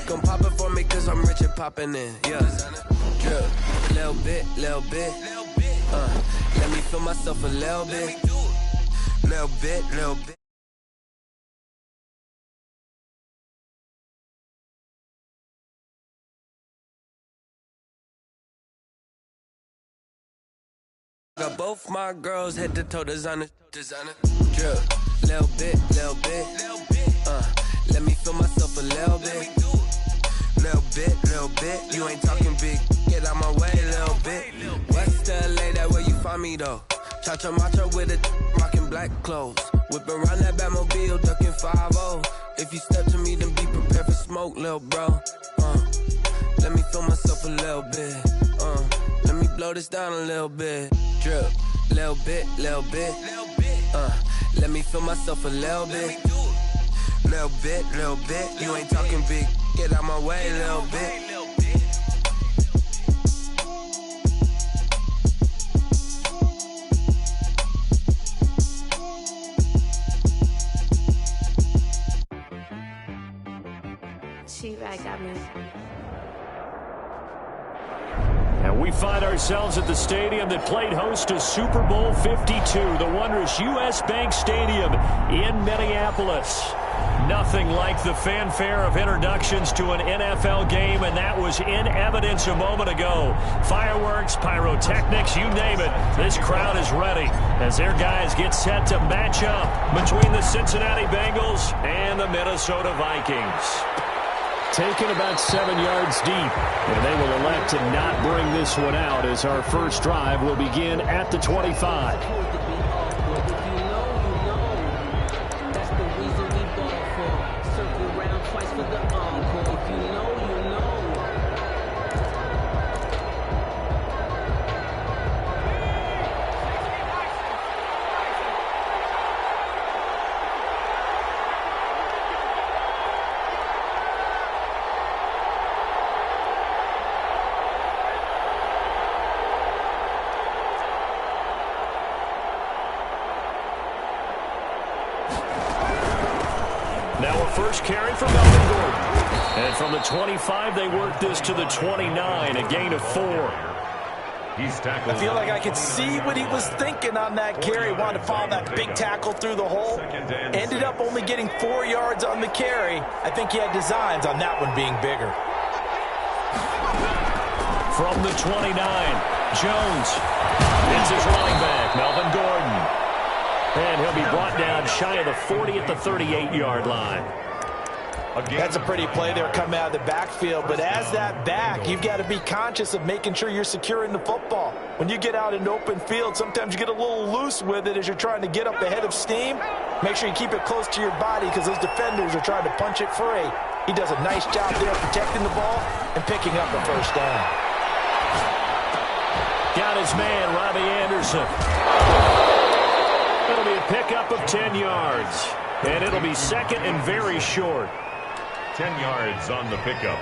Gon' pop it for me cause I'm rich and poppin' in, yeah. Drip, little bit. Let me feel myself a little bit. Little bit. Got both my girls head to toe designer. Drip, little bit. Let me feel myself a little bit. Little bit. You ain't talking big. Get out my way, little bit. West LA, that where you find me though. Cha-cha matcha with a rockin' black clothes. Whip around that Batmobile, ducking 5-0. If you step to me, then be prepared for smoke, little bro. Let me feel myself a little bit. Let me blow this down a little bit. Drip, little bit. Let me feel myself a little bit. Little bit. You ain't talking big. Get out my way, little bit. She-Rag got me. And we find ourselves at the stadium that played host to Super Bowl 52, the wondrous U.S. Bank Stadium in Minneapolis. Nothing like the fanfare of introductions to an NFL game, and that was in evidence a moment ago. Fireworks, pyrotechnics, you name it. This crowd is ready as their guys get set to match up between the Cincinnati Bengals and the Minnesota Vikings. Taken about 7 yards deep, and they will elect to not bring this one out as our first drive will begin at the 25. Now a first carry for Melvin Gordon. And from the 25, they work this to the 29, a gain of 4. I feel like I could see what he was thinking on that carry. Wanted to follow that big tackle through the hole. Ended up only getting 4 yards on the carry. I think he had designs on that one being bigger. From the 29, Jones. It's his running back, Melvin Gordon. And he'll be brought down shy of the 40 at the 38-yard line. That's a pretty play there coming out of the backfield. But as that back, you've got to be conscious of making sure you're securing the football. When you get out in open field, sometimes you get a little loose with it as you're trying to get up ahead of steam. Make sure you keep it close to your body because those defenders are trying to punch it free. He does a nice job there protecting the ball and picking up the first down. Got his man, Robbie Anderson. It'll be a pickup of 10 yards. And it'll be second and very short. 10 yards on the pickup.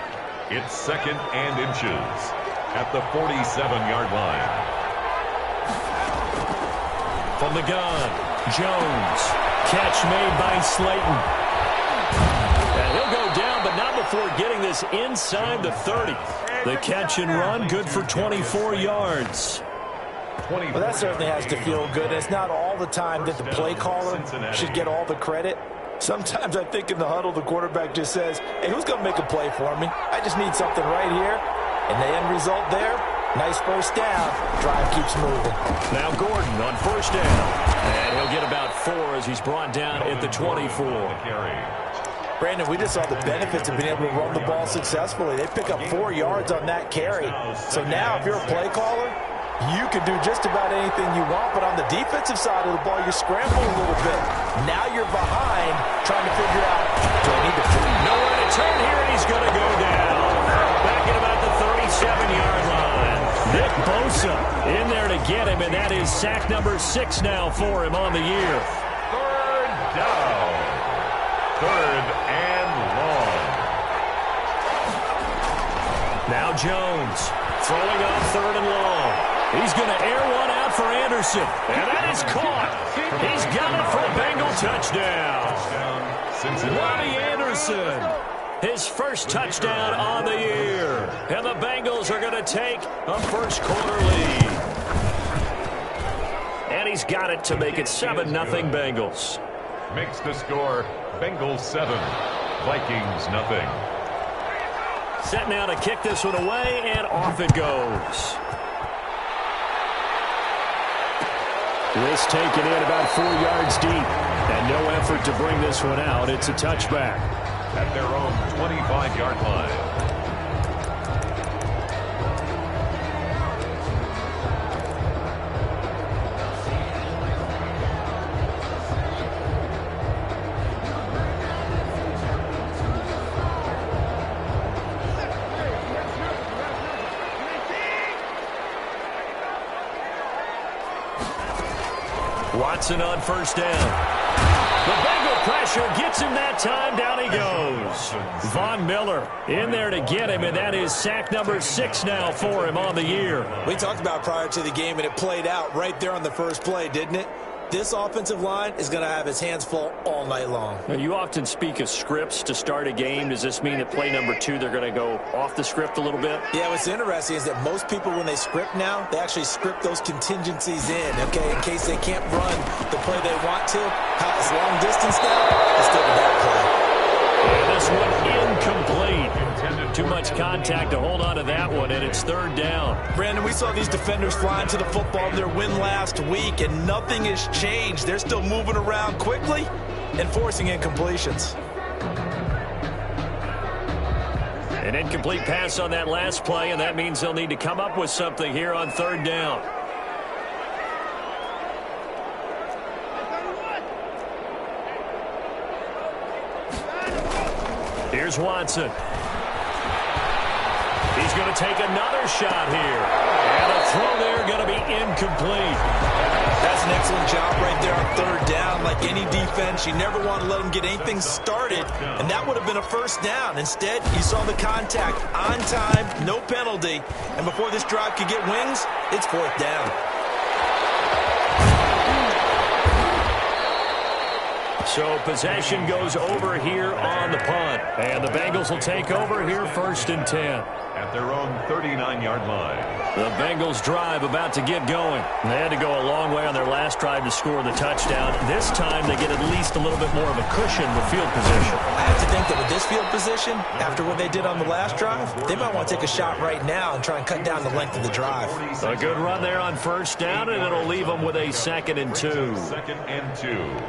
It's second and inches at the 47-yard line. From the gun, Jones. Catch made by Slayton. And he'll go down, but not before getting this inside the 30. The catch and run, good for 24 yards. Well, that certainly has to feel good. It's not all the time that the play caller should get all the credit. Sometimes I think in the huddle, the quarterback just says, hey, who's going to make a play for me? I just need something right here. And the end result there, nice first down. Drive keeps moving. Now Gordon on first down. And he'll get about 4 as he's brought down at the 24. Brandon, we just saw the benefits of being able to run the ball successfully. They pick up 4 yards on that carry. So now if you're a play caller, you can do just about anything you want, but on the defensive side of the ball, you're scrambling a little bit. Now you're behind, trying to figure out, do I need to nowhere to turn here, and he's going to go down. Back at about the 37-yard line. Nick Bosa in there to get him, and that is sack number 6 now for him on the year. Third down. Third and long. Now Jones throwing on third and long. He's going to air one out for Anderson. And that is caught. He's got it for a Bengal touchdown. Robbie Anderson his first touchdown on the year. And the Bengals are going to take a first-quarter lead. And he's got it to make it 7-0 Bengals. Makes the score Bengals 7, Vikings nothing. Set now to kick this one away, and off it goes. This taken in about 4 yards deep. And no effort to bring this one out. It's a touchback. At their own 25-yard line. Watson on first down. The Bengal pressure gets him that time. Down he goes. Von Miller in there to get him, and that is sack number 6 now for him on the year. We talked about prior to the game, and it played out right there on the first play, didn't it? This offensive line is going to have his hands full all night long. Now, you often speak of scripts to start a game. Does this mean that play number 2, they're going to go off the script a little bit? Yeah, what's interesting is that most people, when they script now, they actually script those contingencies in, okay, in case they can't run the play they want to. How it's long distance now, instead of that play. And this one incomplete. Too much contact to hold on to that one, and it's third down. Brandon, we saw these defenders flying to the football in their win last week, and nothing has changed. They're still moving around quickly and forcing incompletions. An incomplete pass on that last play, and that means they'll need to come up with something here on third down. Here's Watson. He's going to take another shot here. And the throw there going to be incomplete. That's an excellent job right there on third down. Like any defense, you never want to let them get anything started, and that would have been a first down. Instead, you saw the contact on time, no penalty, and before this drive could get wings, it's fourth down. So possession goes over here on the punt. And the Bengals will take over here first and 10. At their own 39-yard line. The Bengals drive about to get going. They had to go a long way on their last drive to score the touchdown. This time they get at least a little bit more of a cushion with field position. I have to think that with this field position, after what they did on the last drive, they might want to take a shot right now and try and cut down the length of the drive. A good run there on first down, and it'll leave them with a 2nd and 2. 2nd and 2.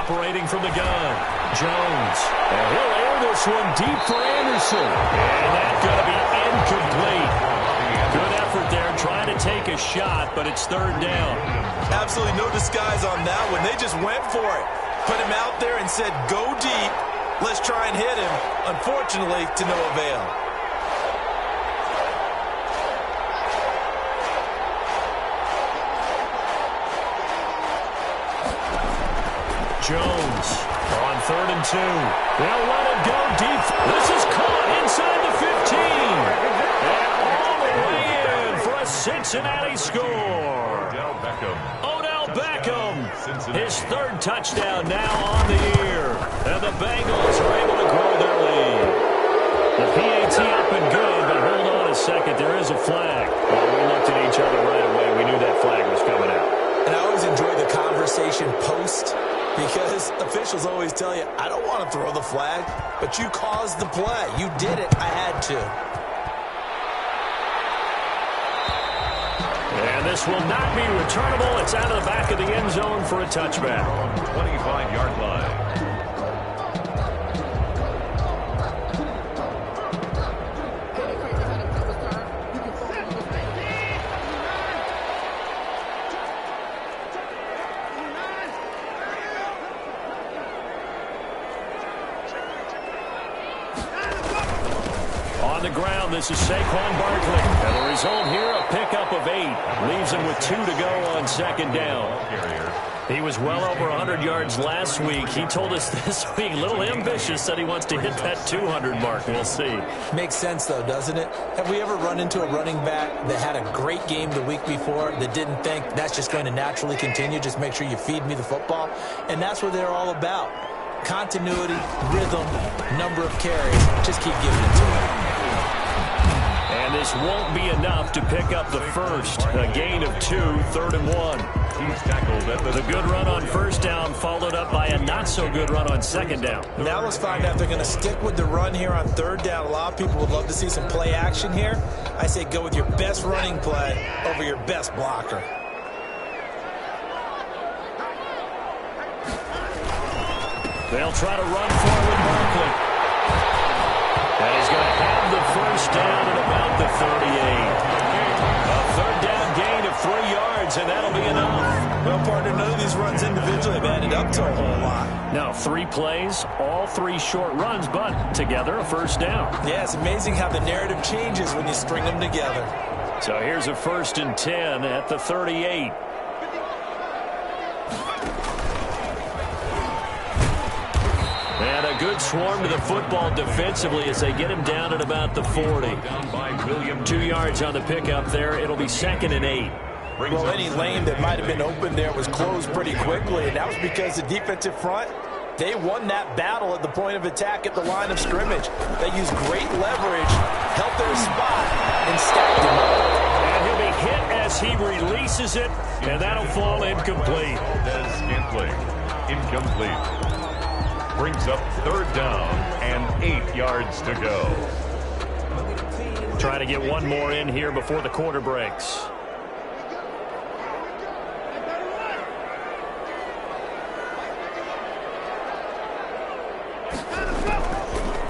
Operating from the gun, Jones. And he'll air this one deep for Anderson. And that's going to be incomplete. Good effort there trying to take a shot, but it's third down. Absolutely no disguise on that one. They just went for it. Put him out there and said, go deep. Let's try and hit him. Unfortunately, to no avail. Jones on 3rd and 2. They'll let it go deep. This is caught inside the 15. And all the way in for a Cincinnati score. Odell Beckham. His 3rd touchdown now on the year. And the Bengals are able to grow their lead. The PAT up and good, but hold on a second. There is a flag. Well, we looked at each other right away. We knew that flag was coming out. And I always enjoy the conversation post, because officials always tell you, I don't want to throw the flag, but you caused the play. You did it. I had to. And this will not be returnable. It's out of the back of the end zone for a touchback. 25-yard line. On the ground, this is Saquon Barkley. And the result here, a pickup of 8. Leaves him with 2 to go on 2nd down. Carrier He was well over 100 yards last week. He told us this week, a little ambitious, said he wants to hit that 200 mark. We'll see. Makes sense, though, doesn't it? Have we ever run into a running back that had a great game the week before that didn't think that's just going to naturally continue? Just make sure you feed me the football. And that's what they're all about. Continuity, rhythm, number of carries. Just keep giving it to him. And this won't be enough to pick up the first. A gain of 2, 3rd and 1. He's tackled at The good run on first down followed up by a not-so-good run on second down. Now let's find out if they're going to stick with the run here on 3rd down. A lot of people would love to see some play action here. I say go with your best running play over your best blocker. They'll try to run forward Barkley. And he's going to have the first down at about the 38. A 3rd down gain of 3 yards, and that'll be enough. Well, partner, none of these runs individually have added up to a whole lot. Now, 3 plays, all 3 short runs, but together a first down. Yeah, it's amazing how the narrative changes when you string them together. So here's a 1st and 10 at the 38. And a good swarm to the football defensively as they get him down at about the 40. 2 yards on the pickup there. It'll be 2nd and 8. Well, any lane that might have been open there was closed pretty quickly, and that was because the defensive front, they won that battle at the point of attack at the line of scrimmage. They used great leverage, held their spot, and stacked him up. And he'll be hit as he releases it, and that'll fall incomplete. Incomplete. Brings up 3rd down and 8 yards to go. Trying to get one more in here before the quarter breaks.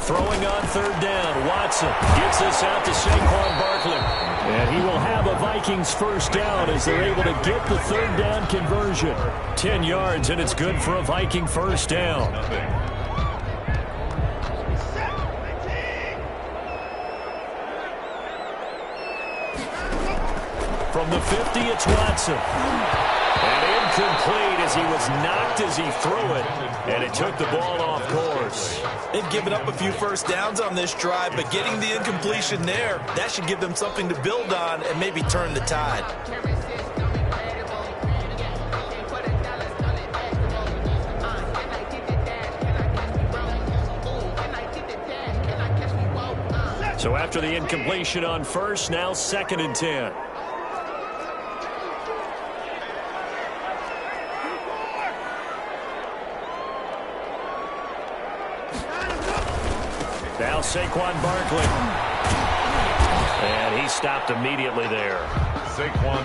Throwing on 3rd down, Watson gets this out to Saquon Barkley. And he will have a Vikings first down as they're able to get the 3rd down conversion. 10 yards, and it's good for a Viking first down. From the 50, it's Watson. And incomplete as he was knocked as he threw it. And it took the ball off course. They've given up a few first downs on this drive, but getting the incompletion there, that should give them something to build on and maybe turn the tide. So after the incompletion on first, now 2nd and 10. Now Saquon Barkley. And he stopped immediately there.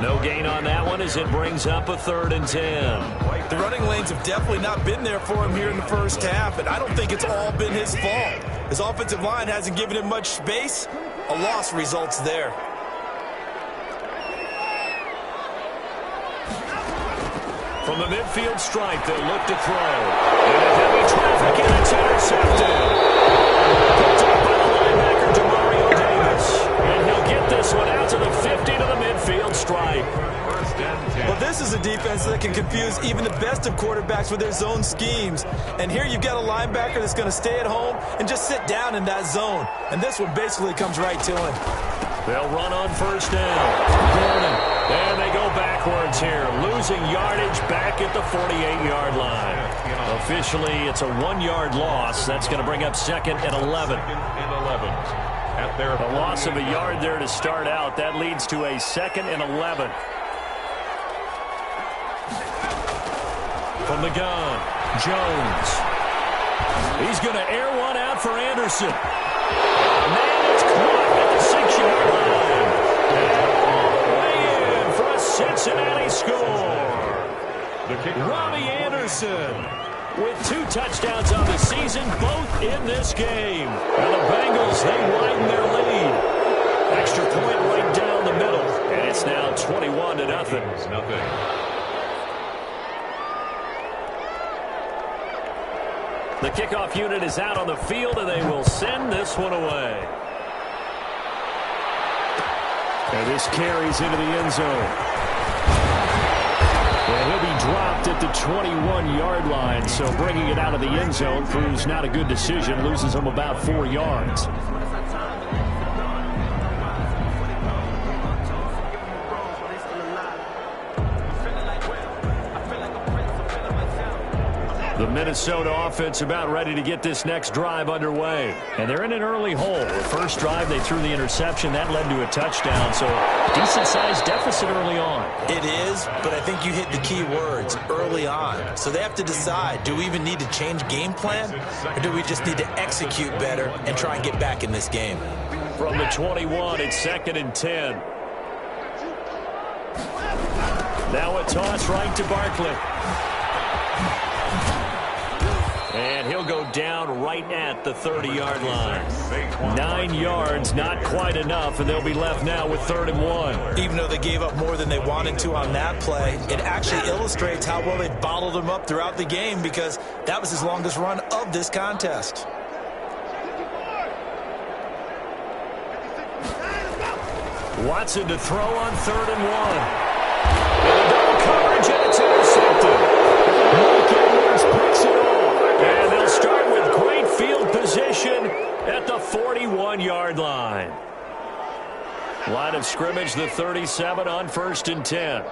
No gain on that one as it brings up a 3rd and 10. The running lanes have definitely not been there for him here in the first half, and I don't think it's all been his fault. His offensive line hasn't given him much space. A loss results there. From the midfield stripe, they'll look to throw. And a heavy traffic, and it's intercepted. Picked up by the linebacker, Demario Davis. And he'll get this one out to the 50 to the midfield stripe. Well, this is a defense that can confuse even the best of quarterbacks with their zone schemes. And here you've got a linebacker that's going to stay at home and just sit down in that zone. And this one basically comes right to him. They'll run on first down. Gordon. And they go backwards here, losing yardage back at the 48-yard line. Officially, it's a 1-yard loss. That's going to bring up 2nd and 11. A loss of a yard there to start out. That leads to a 2nd and 11. From the gun, Jones. He's going to air one out for Anderson. Man, it's caught at the 6-yard line. Cincinnati score. Robbie Anderson with 2 touchdowns on the season, both in this game. And the Bengals, they widen their lead. Extra point right down the middle. And it's now 21-0. The kickoff unit is out on the field, and they will send this one away. And this carries into the end zone. And he'll be dropped at the 21-yard line, so bringing it out of the end zone proves not a good decision, loses him about 4 yards. The Minnesota offense about ready to get this next drive underway. And they're in an early hole. The first drive, they threw the interception. That led to a touchdown, so decent-sized deficit early on. It is, but I think you hit the key words, early on. So they have to decide, do we even need to change game plan, or do we just need to execute better and try and get back in this game? From the 21, it's 2nd and 10. Now a toss right to Barkley. And he'll go down right at the 30-yard line. 9 yards, not quite enough, and they'll be left now with 3rd and 1. Even though they gave up more than they wanted to on that play, it actually illustrates how well they bottled them up throughout the game, because that was his longest run of this contest. Watson to throw on 3rd and 1. And a double coverage, and it's intercepted. Mike Edwards picks it off. And they'll start with great field position at the 41-yard line. Line of scrimmage, the 37 on 1st and 10.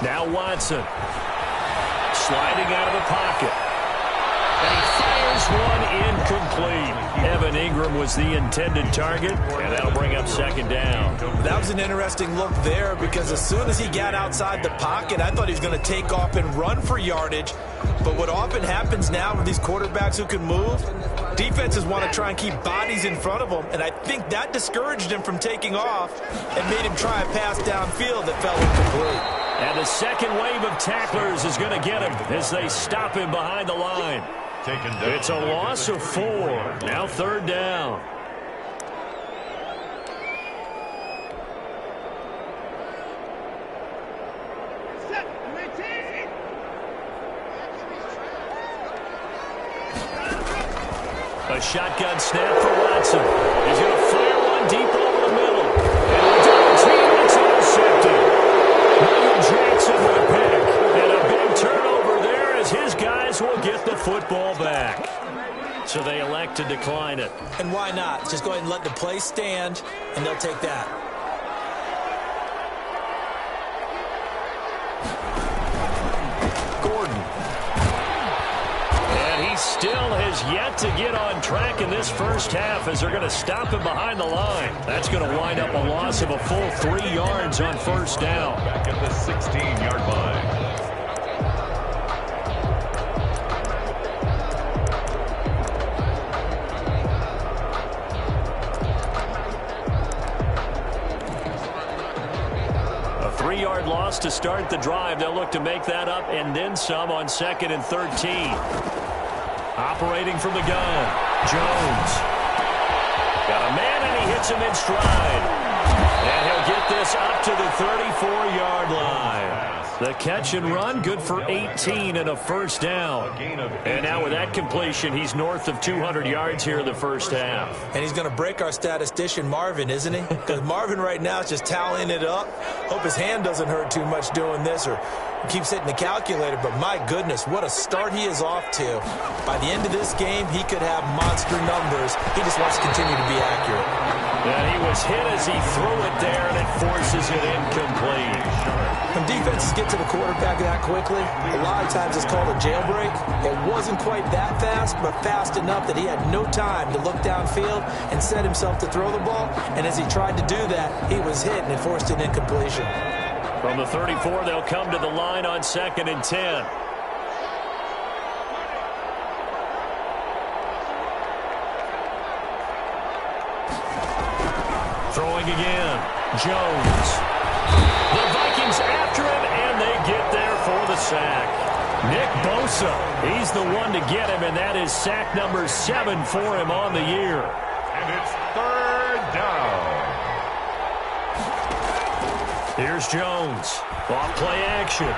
Now Watson. Sliding out of the pocket. And he fires one incomplete. Evan Ingram was the intended target, and that'll bring up 2nd down. That was an interesting look there, because as soon as he got outside the pocket, I thought he was going to take off and run for yardage. But what often happens now with these quarterbacks who can move, defenses want to try and keep bodies in front of them, and I think that discouraged him from taking off and made him try a pass downfield that fell incomplete. And the second wave of tacklers is going to get him as they stop him behind the line. It's a loss of 4. Now 3rd down. A shotgun snap for Watson. He's going to fire one deep over the middle. And the double team, it's intercepted. Michael Jackson with a pick. And a big turnover there as his guys will get the football back. So they elect to decline it. And why not? Just go ahead and let the play stand, and they'll take that. Gordon. And he still has yet to get on track in this first half as they're going to stop him behind the line. That's going to wind up a loss of a full 3 yards on 1st down. Back at the 16-yard line. A 3-yard loss to start the drive. They'll look to make that up and then some on 2nd and 13. Operating from the gun, Jones. Got a man, and he hits him in stride. And he'll get this up to the 34-yard line. The catch and run, good for 18 and a 1st down. And now with that completion, he's north of 200 yards here in the first half. And he's going to break our statistician, Marvin, isn't he? Because Marvin right now is just tallying it up. Hope his hand doesn't hurt too much doing this, or keeps hitting the calculator. But my goodness, what a start he is off to. By the end of this game, he could have monster numbers. He just wants to continue to be accurate. And he was hit as he threw it there, and it forces it incomplete. When defenses get to the quarterback that quickly, a lot of times it's called a jailbreak. It wasn't quite that fast, but fast enough that he had no time to look downfield and set himself to throw the ball. And as he tried to do that, he was hit, and it forced an incompletion. From the 34, they'll come to the line on 2nd and 10. Throwing again, Jones. The Vikings after him, and they get there for the sack. Nick Bosa, he's the one to get him, and that is sack number 7 for him on the year. And it's 3rd down. Here's Jones. Off play action. And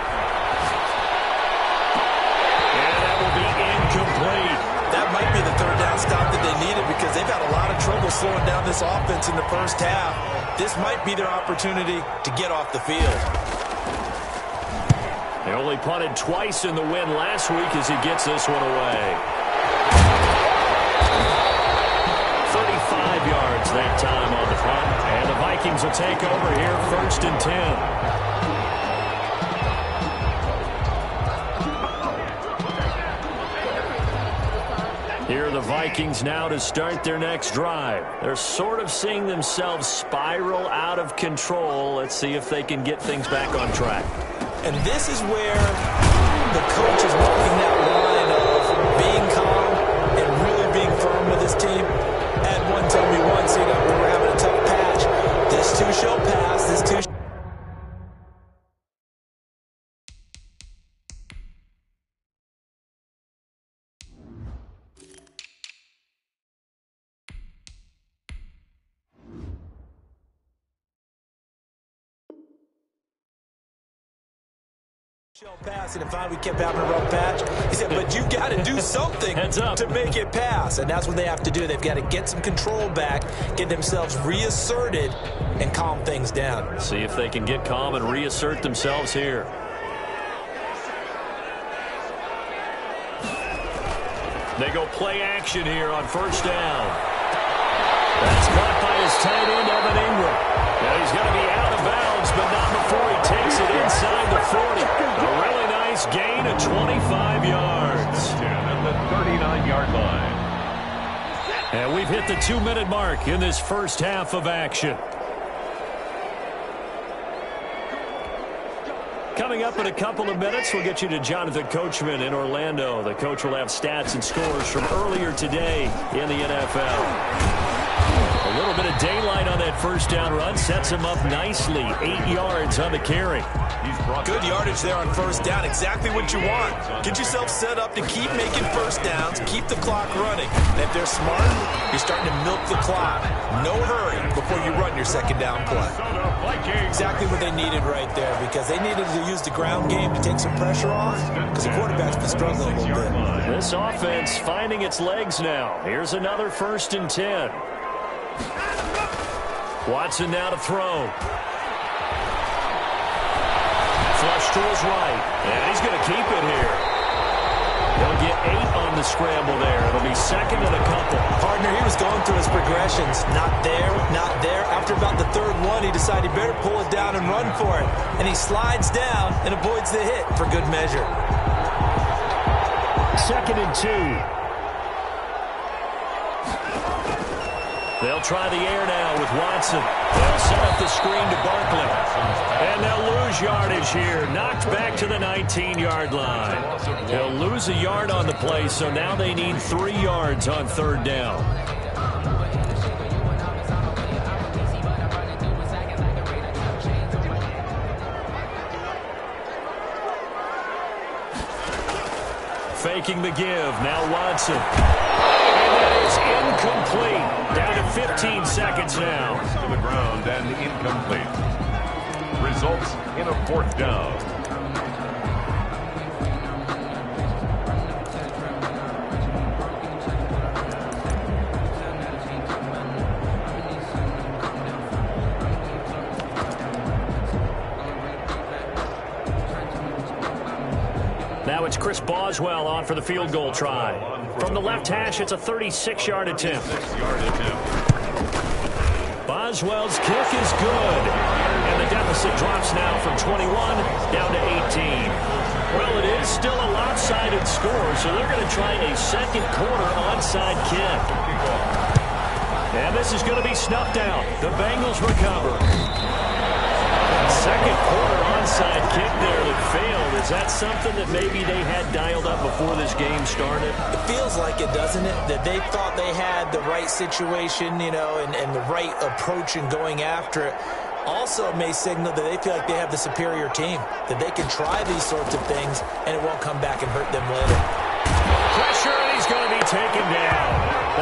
that will be incomplete. That might be the 3rd down stop that they needed, because they've had a lot of trouble slowing down this this offense in the first half. This might be their opportunity to get off the field. They only punted twice in the win last week as he gets this one away. 35 yards that time on the punt. And the Vikings will take over here, 1st and 10. Here are the Vikings now to start their next drive. They're sort of seeing themselves spiral out of control. Let's see if they can get things back on track. And this is where the coach is walking that line of being calm and really being firm with his team. Ed one told me once, we were having a tough patch. This too shall pass. This too pass, and finally we kept having a rough patch. He said, but you've got to do something to make it pass, and that's what they have to do. They've got to get some control back, get themselves reasserted, and calm things down. See if they can get calm and reassert themselves here. They go play action here on 1st down. That's caught by his tight end, Evan Ingram. Now he's going to be out of bounds, but not before he takes it inside the 40. A really nice gain of 25 yards. At the 39-yard line. And we've hit the 2-minute mark in this first half of action. Coming up in a couple of minutes, we'll get you to Jonathan Coachman in Orlando. The coach will have stats and scores from earlier today in the NFL. A little bit of daylight on that 1st down run sets him up nicely. 8 yards on the carry. Good yardage there on 1st down. Exactly what you want. Get yourself set up to keep making 1st downs, keep the clock running. And if they're smart, you're starting to milk the clock. No hurry before you run your 2nd down play. Exactly what they needed right there, because they needed to use the ground game to take some pressure off, because the quarterback's been struggling a little bit. This offense finding its legs now. Here's another 1st and 10. Watson now to throw. Flush to his right. And he's going to keep it here. He'll get 8 on the scramble there. It'll be 2nd and a couple. Partner, he was going through his progressions. Not there, not there. After about the 3rd one, he decided he better pull it down and run for it. And he slides down and avoids the hit for good measure. 2nd and 2. They'll try the air now with Watson. They'll set up the screen to Barkley. And they'll lose yardage here. Knocked back to the 19-yard line. They'll lose a yard on the play, so now they need 3 yards on 3rd down. Faking the give. Now Watson. And that is incomplete. Down to 15 seconds now. To the ground and incomplete. Results in a 4th down. Now it's Chris Boswell on for the field goal try. From the left hash, it's a 36-yard attempt. Boswell's kick is good. And the deficit drops now from 21 down to 18. Well, it is still a lopsided score, so they're going to try a 2nd quarter onside kick. And this is going to be snuffed out. The Bengals recover. 2nd quarter onside kick there that failed. Is that something that maybe they had dialed up before this game started? It feels like it, doesn't it? That they thought they had the right situation, and the right approach in going after it. Also, it may signal that they feel like they have the superior team, that they can try these sorts of things, and it won't come back and hurt them later. Pressure, and he's going to be taken down.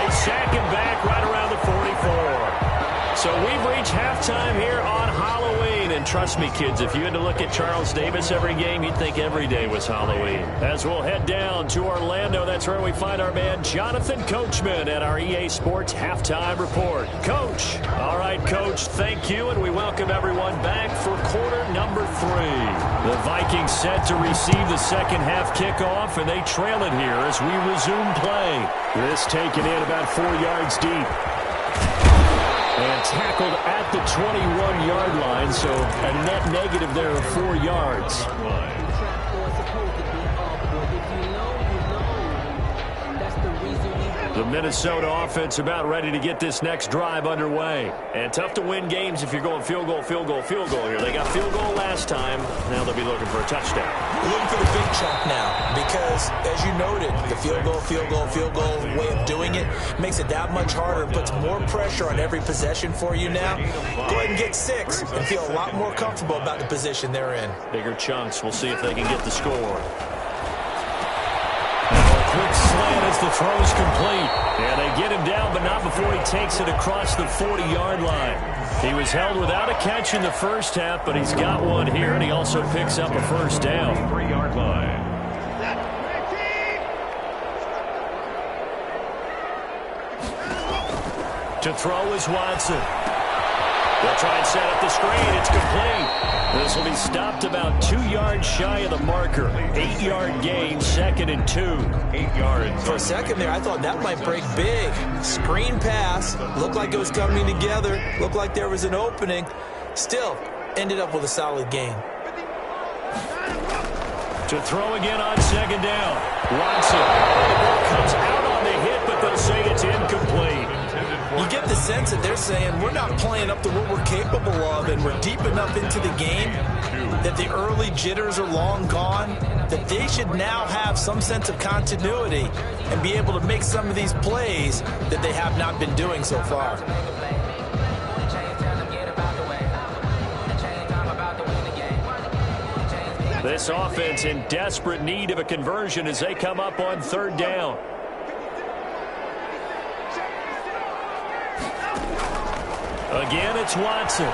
They sack him back right around the 44. So we've reached halftime here on Halloween, and And trust me, kids, if you had to look at Charles Davis every game, you'd think every day was Halloween. As we'll head down to Orlando, that's where we find our man Jonathan Coachman at our EA Sports Halftime Report. Coach. All right, Coach, thank you, and we welcome everyone back for quarter number 3. The Vikings set to receive the second half kickoff, and they trail it here as we resume play. This taken in about 4 yards deep. And tackled at the 21-yard line, so a net negative there of 4 yards. The Minnesota offense about ready to get this next drive underway. And tough to win games if you're going field goal, field goal, field goal here. They got field goal last time. Now they'll be looking for a touchdown. We're looking for the big chunk now because, as you noted, the field goal way of doing it makes it that much harder and puts more pressure on every possession for you now. Go ahead and get 6 and feel a lot more comfortable about the position they're in. Bigger chunks. We'll see if they can get the score. Quick slant as the throw's complete. Yeah, they get him down, but not before he takes it across the 40-yard line. He was held without a catch in the first half, but he's got one here, and he also picks up a first down. 3-yard line. To throw is Watson. They'll try and set up the screen. It's complete. This will be stopped about 2 yards shy of the marker. 8-yard gain, 2nd and 2. 8 yards. For a second there, I thought that might break big. Screen pass. Looked like it was coming together. Looked like there was an opening. Still, ended up with a solid gain. To throw again on 2nd down. Watson. The ball comes out on the hit, but they'll say it's incomplete. You get the sense that they're saying we're not playing up to what we're capable of, and we're deep enough into the game that the early jitters are long gone, that they should now have some sense of continuity and be able to make some of these plays that they have not been doing so far. This offense in desperate need of a conversion as they come up on 3rd down. Again, it's Watson.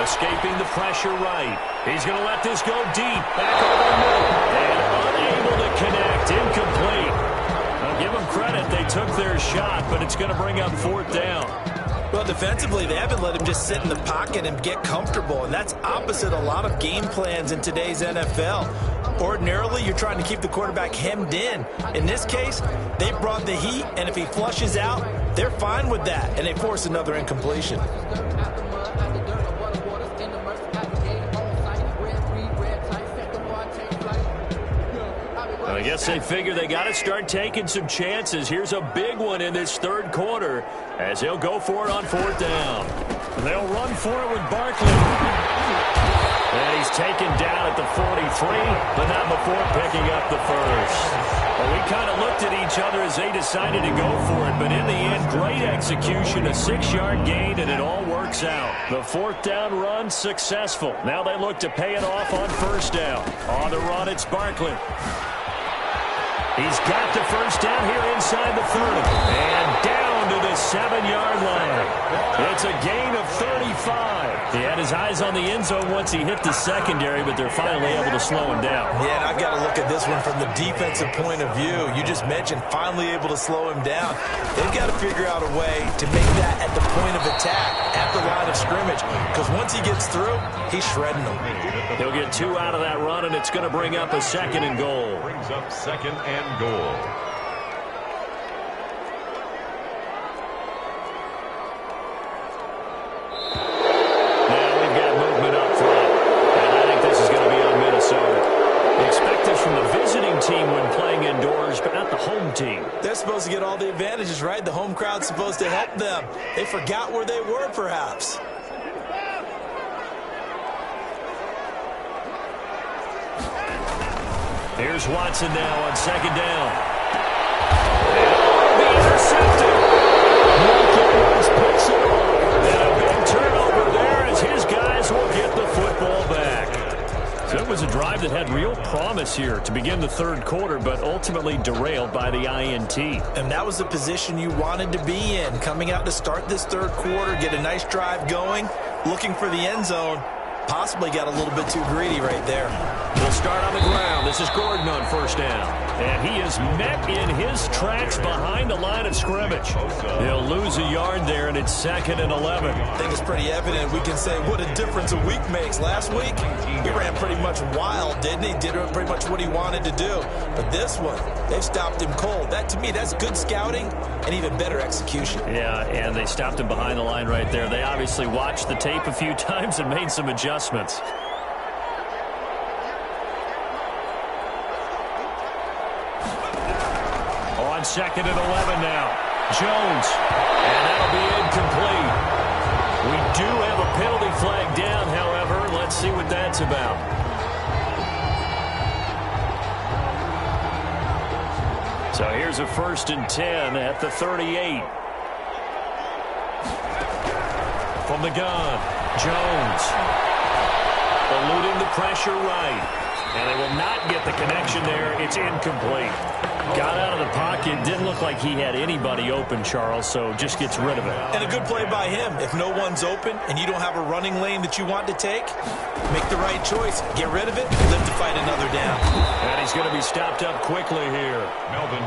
Escaping the pressure right. He's going to let this go deep. Back over the middle. And unable to connect. Incomplete. I'll give them credit. They took their shot, but it's going to bring up 4th down. Well, defensively, they haven't let him just sit in the pocket and get comfortable, and that's opposite a lot of game plans in today's NFL. Ordinarily, you're trying to keep the quarterback hemmed in. In this case, they brought the heat, and if he flushes out, they're fine with that, and they force another incompletion. I guess they figure they got to start taking some chances. Here's a big one in this 3rd quarter as they'll go for it on 4th down. They'll run for it with Barkley. And he's taken down at the 43, but not before picking up the first. Well, we kind of looked at each other as they decided to go for it, but in the end, great execution, a 6-yard gain, and it all works out. The 4th down run successful. Now they look to pay it off on 1st down. On the run, it's Barkley. He's got the first down here inside the 30. And down to the 7-yard line. It's a gain of 35. He had his eyes on the end zone once he hit the secondary, but they're finally able to slow him down. Yeah, and I've got to look at this one from the defensive point of view. You just mentioned finally able to slow him down. They've got to figure out a way to make that at the point of attack, at the line of scrimmage, because once he gets through, he's shredding them. He'll get 2 out of that run, and it's going to bring up a 2nd and goal. Brings up 2nd and goal. Team when playing indoors, but not the home team. They're supposed to get all the advantages, right? The home crowd's supposed to help them. They forgot where they were, perhaps. Here's Watson now on 2nd down. And it'll be intercepted. Wilkins picks it up. And a big turnover there as his guys will get the football back. So it was a drive that had real promise here to begin the 3rd quarter, but ultimately derailed by the INT. And that was the position you wanted to be in. Coming out to start this 3rd quarter, get a nice drive going. looking for the end zone. Possibly got a little bit too greedy right there. We'll start on the ground. This is Gordon on first down. And he is met in his tracks behind the line of scrimmage. He'll lose a yard there, and it's 2nd and 11. I think it's pretty evident. We can say what a difference a week makes. Last week, he ran pretty much wild, didn't he? Did pretty much what he wanted to do. But this one, they've stopped him cold. That, to me, that's good scouting and even better execution. Yeah, and they stopped him behind the line right there. They obviously watched the tape a few times and made some adjustments. On 2nd and 11 now. Jones. And that'll be incomplete. We do have a penalty flag down, however. Let's see what that's about. So here's a 1st and 10 at the 38. From the gun, Jones. Eluding the pressure right. And they will not get the connection there. It's incomplete. Got out of the pocket. Didn't look like he had anybody open, Charles, so just gets rid of it. And a good play by him. If no one's open and you don't have a running lane that you want to take, make the right choice. Get rid of it. Live to fight another down. And he's going to be stopped up quickly here.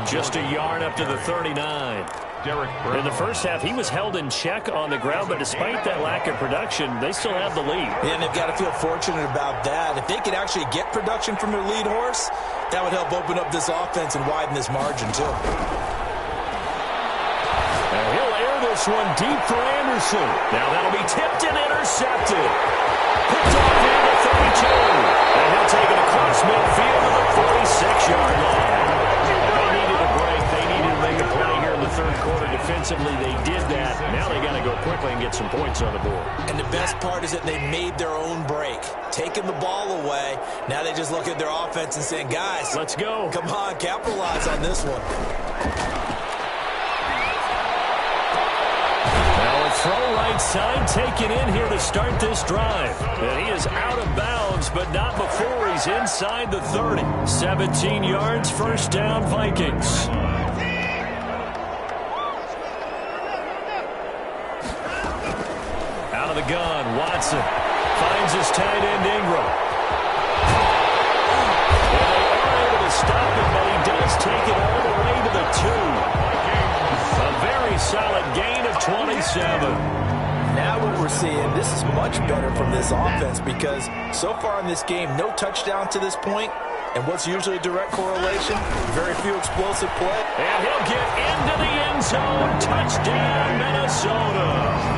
Just a yard up to the 39. In the first half, he was held in check on the ground, but despite that lack of production, they still have the lead. Yeah, and they've got to feel fortunate about that. If they could actually get production from their lead horse, that would help open up this offense and widen this margin, too. And he'll air this one deep for Anderson. Now that'll be tipped and intercepted. Picked off near the 32. And he'll take it across midfield to the 46-yard line. They needed a break. They needed to make a play here in the third quarter defensively. They did that. Now they got to go quickly and get some points on the board. And the best part is that they made their own break. Taking the ball away. Now they just look at their offense and saying, guys, let's go. Come on, capitalize on this one. Now a throw right side taken in here to start this drive. And he is out of bounds, but not before he's inside the 30. 17 yards, 1st down, Vikings. Out of the gun, Watson finds his tight end, Ingram. And they are able to stop him, but he does take it all the way to the 2. A very solid gain of 27. Now what we're seeing, this is much better from this offense because so far in this game, no touchdown to this point, and what's usually a direct correlation, very few explosive play. And he'll get into the end zone. Touchdown, Minnesota.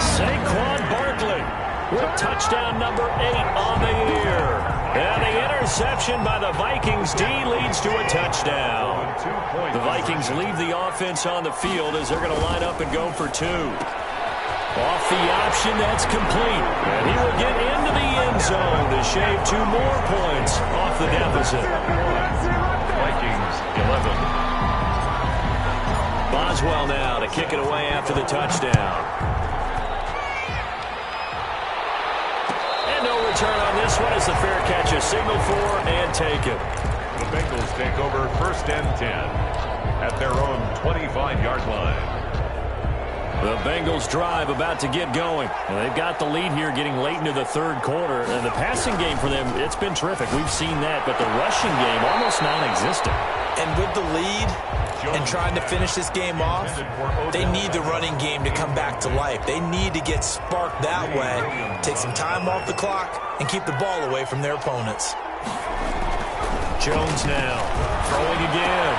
Saquon Barkley with touchdown number 8 on the year. And the interception by the Vikings D leads to a touchdown. The Vikings leave the offense on the field as they're going to line up and go for 2. Off the option, that's complete. And he will get into the end zone to shave 2 more points off the deficit. Vikings 11. Boswell now to kick it away after the touchdown. Return on this one is the fair catch, a signal for and take it. The Bengals take over 1st and 10 at their own 25-yard line. The Bengals drive about to get going. And they've got the lead here getting late into the third quarter. And the passing game for them, it's been terrific. We've seen that, but the rushing game almost non-existent. And with the lead and trying to finish this game off, they need the running game to come back to life. They need to get sparked that way, take some time off the clock, and keep the ball away from their opponents. Jones now, throwing again.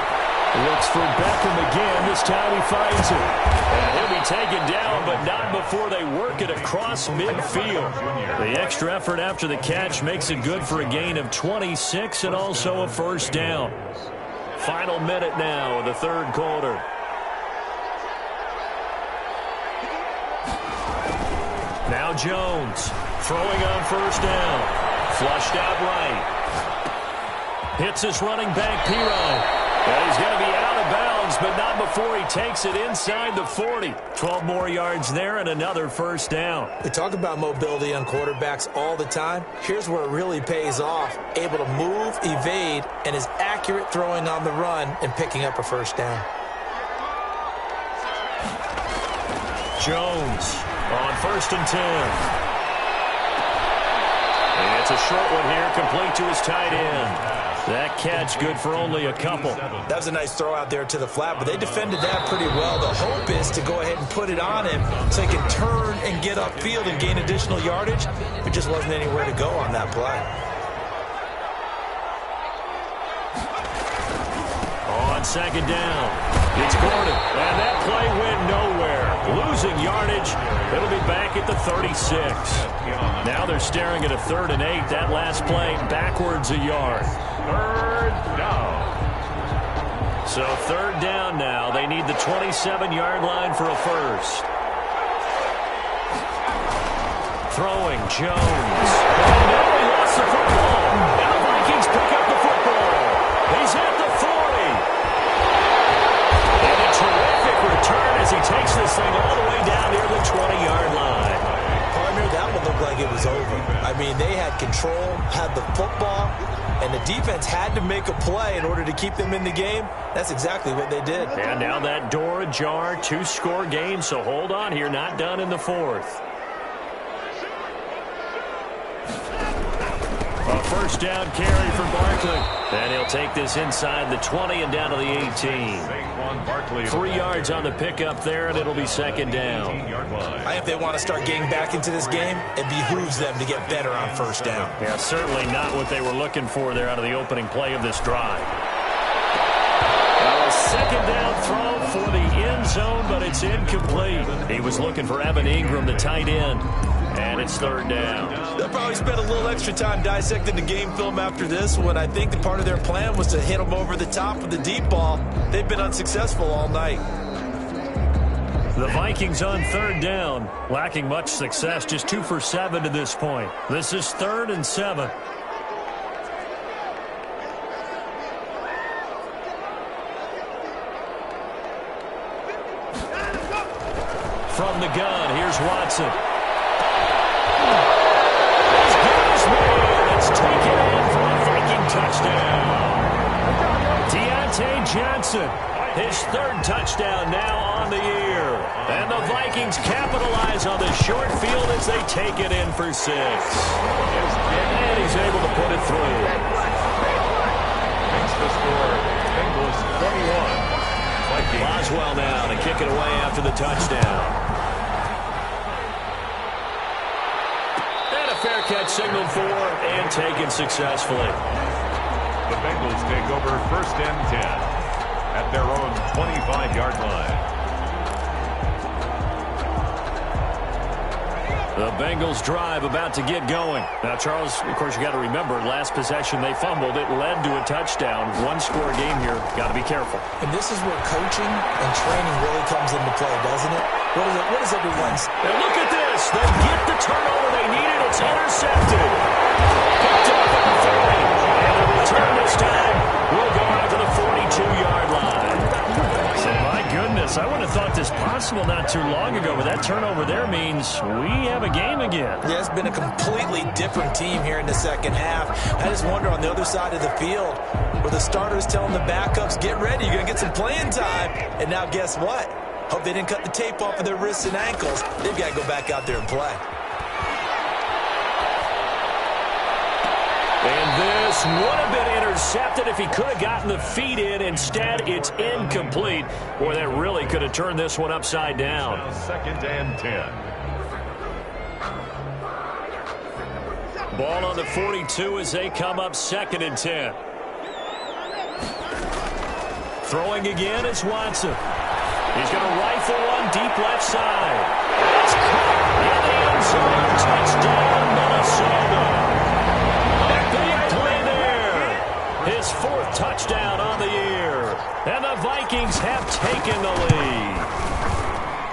Looks for Beckham again. This time he finds it. And he'll be taken down, but not before they work it across midfield. The extra effort after the catch makes it good for a gain of 26 and also a 1st down. Final minute now of the third quarter. Now Jones throwing on 1st down. Flushed out right. Hits his running back, Pirine. And he's going to be out of bounds, but not before he takes it inside the 40. 12 more yards there and another 1st down. We talk about mobility on quarterbacks all the time. Here's where it really pays off. Able to move, evade, and is accurate throwing on the run and picking up a 1st down. Jones on 1st and 10. And it's a short one here, complete to his tight end. That catch good for only a couple. That was a nice throw out there to the flat, but they defended that pretty well. The hope is to go ahead and put it on him so he can turn and get upfield and gain additional yardage. There just wasn't anywhere to go on that play. On 2nd down, it's Gordon, and that play went nowhere. Losing yardage, it'll be back at the 36. Now they're staring at a 3rd and 8. That last play backwards a yard. 3rd down. So 3rd down now. They need the 27-yard line for a first. Throwing Jones. And now he lost the football. And the Vikings pick up the football. He's at the 40. And a terrific return as he takes this thing all the way down near the 20-yard line. Partner, that one looked like it was over. I mean, they had control, had the football, and the defense had to make a play in order to keep them in the game. That's exactly what they did. And now that door ajar, 2-score game, so hold on here, not done in the 4th. A 1st down carry for Barkley. And he'll take this inside the 20 and down to the 18. 3 yards on the pickup there, and it'll be 2nd down. I think they want to start getting back into this game. It behooves them to get better on 1st down. Yeah, certainly not what they were looking for there out of the opening play of this drive. A 2nd down throw for the end zone, but it's incomplete. He was looking for Evan Ingram, the tight end. And it's 3rd down. They'll probably spend a little extra time dissecting the game film after this one. I think the part of their plan was to hit them over the top with the deep ball. They've been unsuccessful all night. The Vikings on 3rd down, lacking much success, just 2 for 7 to this point. This is 3rd and 7. From the gun, here's Watson. It's taken in for a Viking touchdown. Deontay Johnson, his 3rd touchdown now on the year. And the Vikings capitalize on the short field as they take it in for 6. And he's able to put it through. Makes the score Bengals 21. Boswell now to kick it away after the touchdown. Fair catch signaled for and taken successfully. The Bengals take over 1st and 10 at their own 25-yard line. The Bengals drive about to get going. Now, Charles, of course, you got to remember, last possession they fumbled. It led to a touchdown. 1-score game here. Got to be careful. And this is where coaching and training really comes into play, doesn't it? What is everyone's... Now look at this. They get the turnover they needed. It's intercepted. Picked up at the 30. And the return this time will go out to the 42-yard line. So, my goodness, I wouldn't have thought this possible not too long ago, but that turnover there means we have a game again. Yeah, it's been a completely different team here in the 2nd half. I just wonder on the other side of the field where the starters telling the backups, get ready, you're going to get some playing time. And now guess what? Hope they didn't cut the tape off of their wrists and ankles. They've got to go back out there and play. And this would have been intercepted if he could have gotten the feet in. Instead, it's incomplete. Boy, that really could have turned this one upside down. 2nd and 10. Ball on the 42 as they come up 2nd and 10. Throwing again is Watson. He's going to rifle one deep left side. It's caught in the end zone. Touchdown, Minnesota. Big play there. His 4th touchdown on the year. And the Vikings have taken the lead.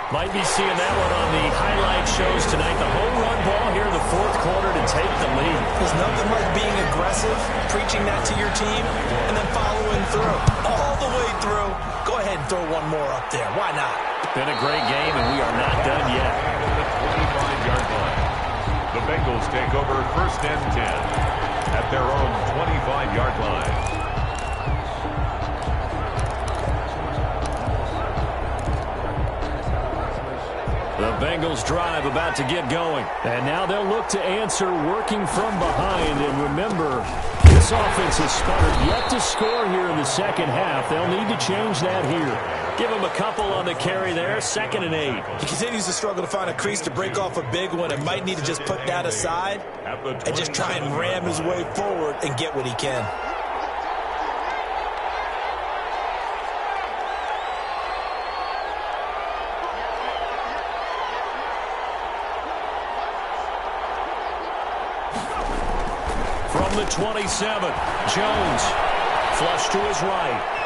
Might be seeing that one on the highlight shows tonight. The home run ball here in the 4th quarter to take the lead. There's nothing like being aggressive, preaching that to your team, and then following through. All the way through. Go ahead and throw one more up there. Why not? Been a great game, and we are not done yet. The 25-yard line. The Bengals take over 1st and 10 at their own 25-yard line. The Bengals drive about to get going. And now they'll look to answer working from behind. And remember, this offense has sputtered yet to score here in the second half. They'll need to change that here. Give him a couple on the carry there, 2nd and 8. He continues to struggle to find a crease to break off a big one and might need to just put that aside and just try and ram his way forward and get what he can. From the 27, Jones, flush to his right.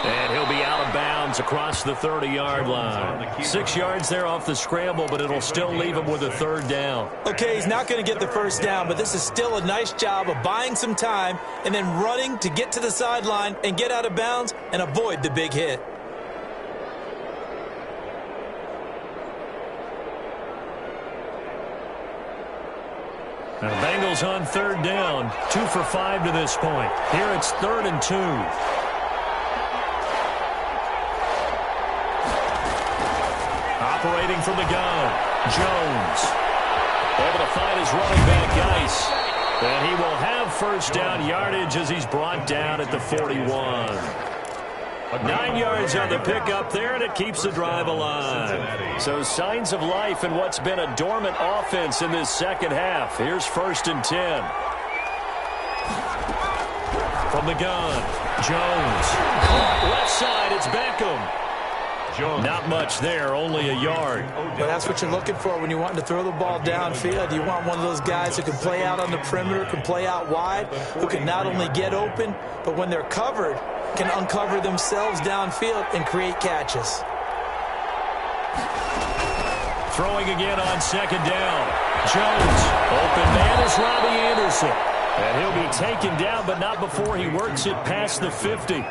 And he'll be out of bounds across the 30-yard line. 6 yards there off the scramble, but it'll still leave him with a 3rd down. Okay, he's not going to get the 1st down, but this is still a nice job of buying some time and then running to get to the sideline and get out of bounds and avoid the big hit. Now the Bengals on 3rd down, 2 for 5 to this point. Here it's 3rd and 2. Operating from the gun, Jones. Able to find his running back, Geis. And he will have 1st down yardage as he's brought down at the 41. 9 yards on the pickup there, and it keeps the drive alive. So signs of life in what's been a dormant offense in this second half. Here's 1st and 10. From the gun, Jones. Left side, it's Beckham. Not much there, only a yard. Well, that's what you're looking for when you're wanting to throw the ball downfield. You want one of those guys who can play out on the perimeter, can play out wide, who can not only get open, but when they're covered, can uncover themselves downfield and create catches. Throwing again on 2nd down. Jones, open man is Robbie Anderson. And he'll be taken down, but not before he works it past the 50.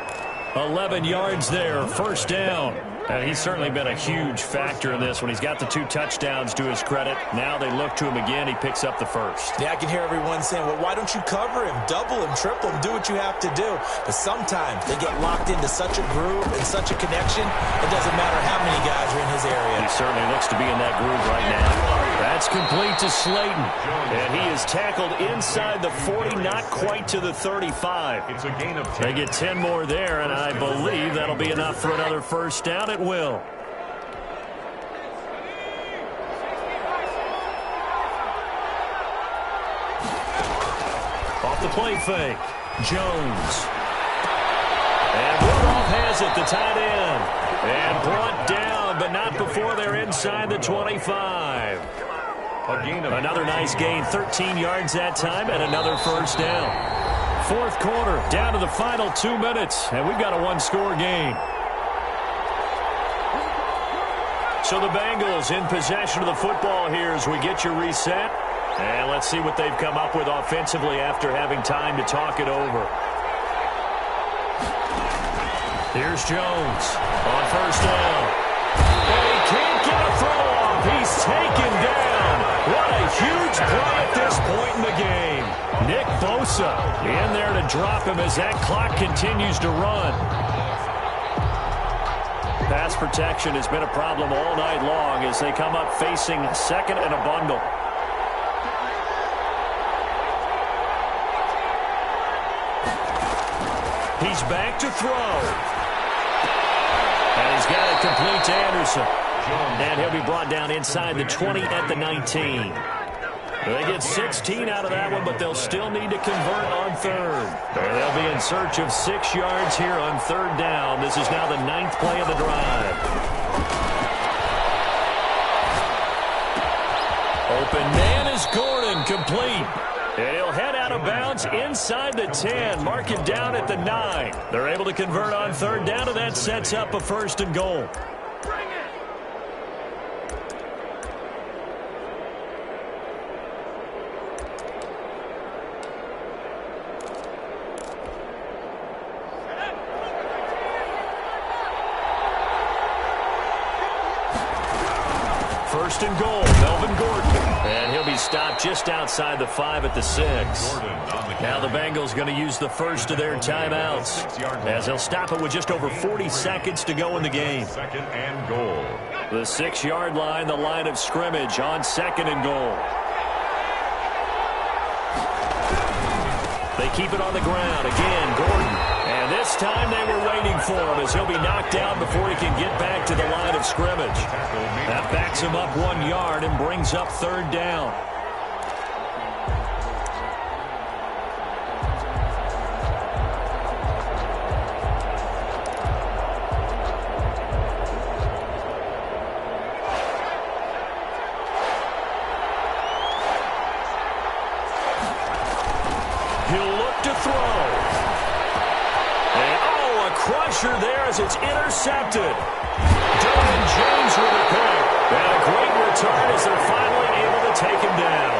11 yards there, 1st down. And he's certainly been a huge factor in this when he's got the 2 touchdowns to his credit. Now they look to him again. He picks up the 1st. Yeah, I can hear everyone saying, well, why don't you cover him, double him, triple him, do what you have to do. But sometimes they get locked into such a groove and such a connection, it doesn't matter how many guys are in his area. He certainly looks to be in that groove right now. That's complete to Slayton. And he is tackled inside the 40, not quite to the 35. It's a gain of 10. They get 10 more there, and I believe that'll be enough for another 1st down. It will. Off the play fake, Jones. And Rudolph has it, the tight end. And brought down, but not before they're inside the 25. Another nice gain, 13 yards that time, and another 1st down. 4th quarter, down to the final 2 minutes, and we've got a 1-score game. So the Bengals in possession of the football here as we get you reset. And let's see what they've come up with offensively after having time to talk it over. Here's Jones on 1st down. And he can't get a throw off. He's taken down. What a huge play at this point in the game. Nick Bosa in there to drop him as that clock continues to run. Pass protection has been a problem all night long as they come up facing 2nd and a bundle. He's back to throw. And he's got it complete to Anderson. And he'll be brought down inside the 20 at the 19. They get 16 out of that one, but they'll still need to convert on 3rd. And they'll be in search of 6 yards here on 3rd down. This is now the 9th play of the drive. Open man is Gordon, complete. And he'll head out of bounds inside the 10, mark it down at the 9. They're able to convert on 3rd down, and that sets up a 1st and goal. First and goal, Melvin Gordon. And he'll be stopped just outside the 5 at the 6. Now the Bengals going to use the first of their timeouts, as they'll stop it with just over 40 seconds to go in the game. Second and goal. The 6-yard line, the line of scrimmage on 2nd and goal. They keep it on the ground. Again, Gordon. And this time they were waiting for him, as he'll be knocked down before he can get back to the line of scrimmage. That backs him up 1 yard and brings up 3rd down. He'll look to throw. And, a crusher there as it's intercepted. Derwin James with a pick. And a great return as they're finally able to take him down.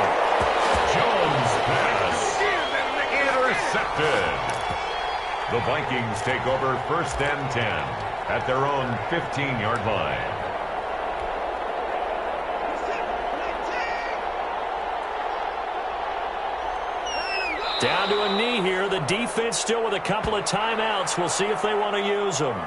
Jones pass. Intercepted. The Vikings take over 1st and 10 at their own 15-yard line. Down to a knee here. The defense still with a couple of timeouts. We'll see if they want to use them.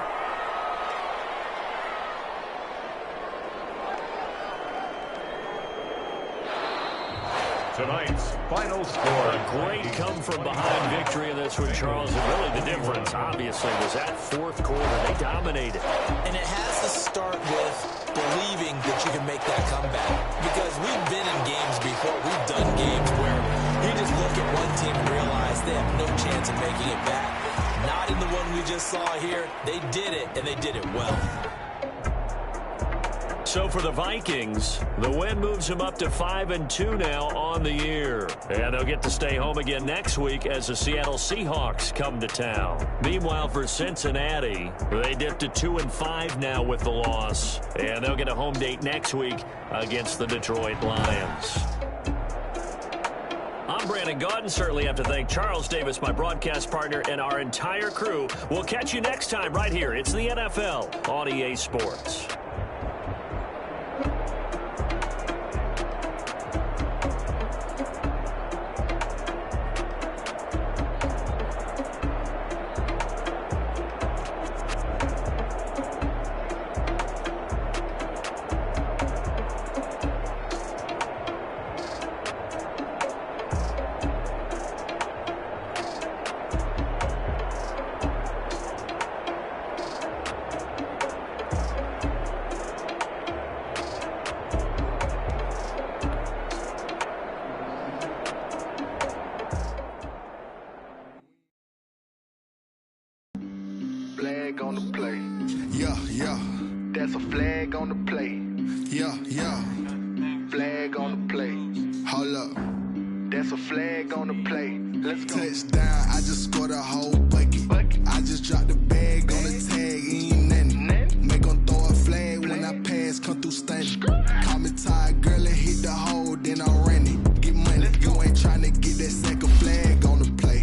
Tonight's final score. A great come-from-behind victory in this one, Charles. And really the difference, obviously, was that 4th quarter. They dominated. And it has to start with believing that you can make that comeback. Because we've been in games before. We've done games where you just look at one team and realize they have no chance of making it back. Not in the one we just saw here. They did it, and they did it well. So for the Vikings, the win moves them up to 5-2 now on the year. And they'll get to stay home again next week as the Seattle Seahawks come to town. Meanwhile, for Cincinnati, they dipped to 2-5 now with the loss. And they'll get a home date next week against the Detroit Lions. I'm Brandon Gaudin. Certainly have to thank Charles Davis, my broadcast partner, and our entire crew. We'll catch you next time right here. It's the NFL on EA Sports. Flag on the play. Yeah, yeah. That's a flag on the play. Yeah, yeah. Flag on the play. Hold up. That's a flag on the play. Let's go. Touchdown, I just scored a whole bucket. I just dropped the bag on the tag, ain't nothing. Make them throw a flag when I pass, come through stunning. Call me tired, girl, and hit the hole, then I'm running. Get money, you ain't trying to get that second flag on the play.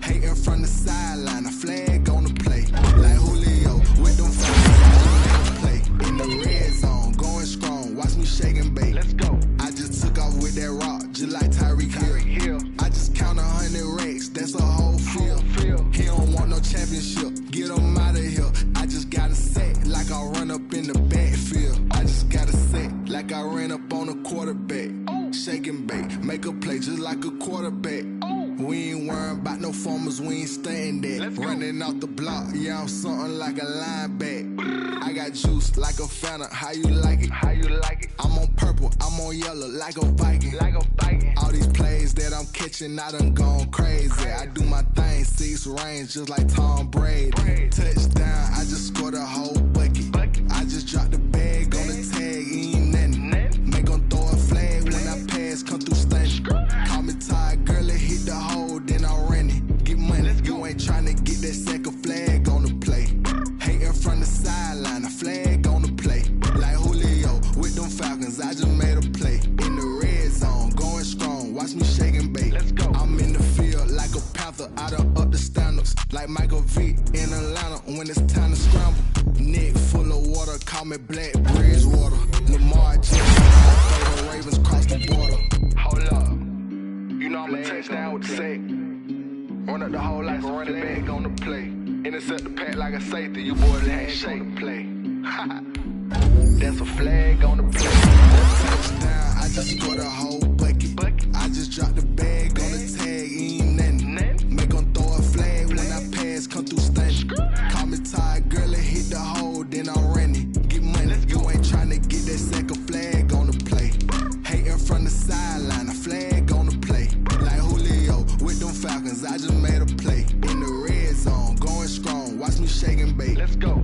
Hating from the sideline, a flag on the play. Like Julio, with them flags, play. In the red zone, going strong, watch me shake and bake. Let's go. I just took off with that rock, just like Tyreek Hill. I just count 100 racks, that's a whole field. He don't want no championship, get him out of here. I just got a set, like I run up in the backfield. I just got a set, like I ran up on a quarterback. Shake and bake, make a play just like a quarterback. We ain't worrying about no formers, we ain't staying there. Running off the block, yeah, I'm something like a lineback. I got juice like a Fanta, how you like it? How you like it? I'm on purple, I'm on yellow, like a Viking. Like a Viking. All these plays that I'm catching, I done gone crazy. I do my thing, 6 range, just like Tom Brady. Touchdown, I just scored a whole bucket. I just dropped the bag on the tag, ain't nothing. Make them throw a flag when I pass, come through stunning. Call me tired, girl, and hit the hole, then I'm running. Get money, you ain't trying to get that second flag on the play. Hating from the sideline, a flag on the play. Like Julio, with them Falcons, I just made a play. In the red zone, going strong, watch me shake and bake. Let's go. I'm in the field like a Panther, I done up the standards. Like Michael Vick in Atlanta, when it's time to scramble. Neck full of water, call me Black Bridgewater. Lamar Jackson, Ravens cross the border. Hold up. You know I'm a touchdown with the sack. Run up the whole like a running back on the play. Intercept the pack like a safety. You boys handshake on the play. That's a flag on the play. Touchdown, I just scored a whole bucket. I just dropped the bag on the tag, ain't nothing. Make 'em throw a flag when I pass, come through stunning. Call me tired, girl, and hit the hole, then I'm running. Get money, you ain't tryna get that second flag on the play. Hating from the sideline, a flag on the play. Like Julio with them Falcons, I just made a play. In the red zone, going strong, watch me shake and bake. Let's go.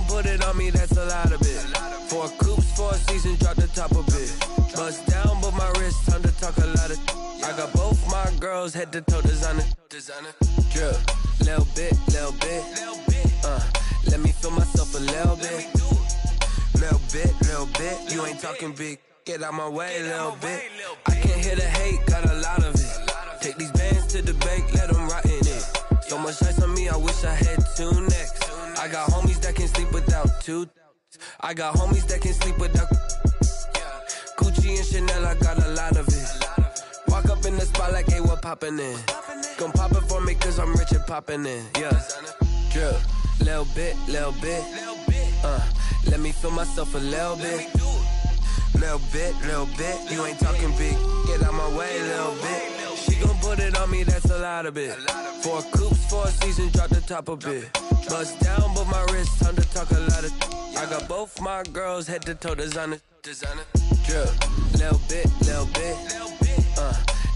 Put it on me, that's a lot of it. 4 coops, 4 seasons, drop the top a bit. Bust down, but my wrist, time to talk a lot of. I got both my girls, head to toe designer. Drip, little bit. Let me feel myself a little bit. Little bit. You ain't talking big. Get out my way, little bit. I can't hear the hate, got a lot of it. Take these bands to the bank, let them rot in it. So much ice on me, I wish I had 2 necks. I got homies that can sleep without 2. I got homies that can sleep without Gucci and Chanel, I got a lot of it. Walk up in the spot like, hey, what poppin' in? Gon' pop it for me cause I'm rich and poppin' in. Yeah, drip, little bit. Let me feel myself a little bit. Little bit. You ain't talking big. Get out my way, little bit. She gon' put it on me, that's a lot of it. 4 coops, 4 seasons, drop the top a bit. Bust down, but my wrist, time to talk a lot of. I got both my girls, head to toe designer. Drip, little bit.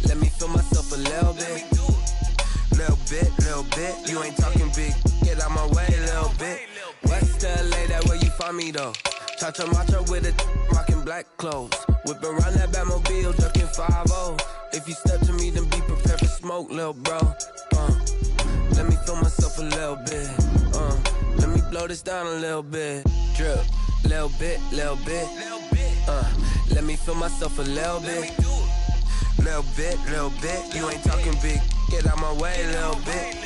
Let me feel myself a little bit. Little bit. You ain't talking big. Get out my way, little bit. West LA, that where you find me though. Cha-cha matcha with a rockin' black clothes. Whip around that Batmobile, ducking 5-0. If you step to me, then be prepared for smoke, little bro. Let me feel myself a little bit. Let me blow this down a little bit. Drip, little bit. Let me feel myself a little bit. Little bit. You ain't talking big. Get out my way, little bit.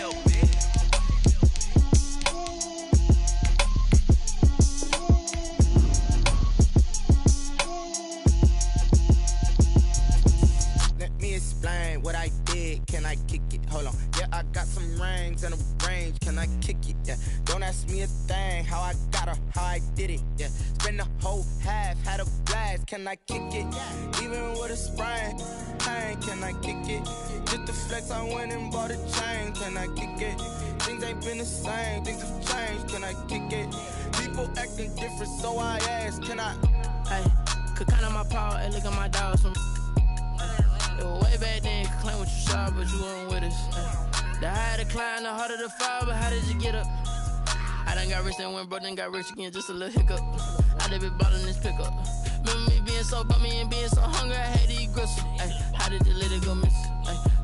Explain what I did, can I kick it? Hold on, yeah, I got some rings and a range, can I kick it? Yeah, don't ask me a thing, how I got her, how I did it. Yeah, spend the whole half, had a blast, can I kick it? Even with a sprain, pain, can I kick it? Just the flex, I went and bought a chain, can I kick it? Things ain't been the same, things have changed, can I kick it? People acting different, so I ask, can I? Hey, could count on my power, and look at my dogs from. It was way back then, you could claim what you saw, but you weren't with us. The higher the climb, the harder the fall, but how did you get up? I done got rich and went broke, then got rich again, just a little hiccup. I done been ballin' this pickup. Remember me being so bummy and being so hungry, I had to eat gristle. How did the lady go miss?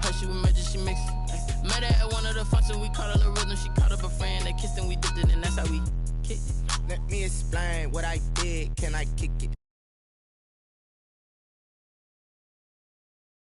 Her she was magic, she mixed. Met her at one of the functions, we caught her the rhythm, she caught up a friend, they kissed and we dipped it, and that's how we kicked it. Let me explain what I did, can I kick it?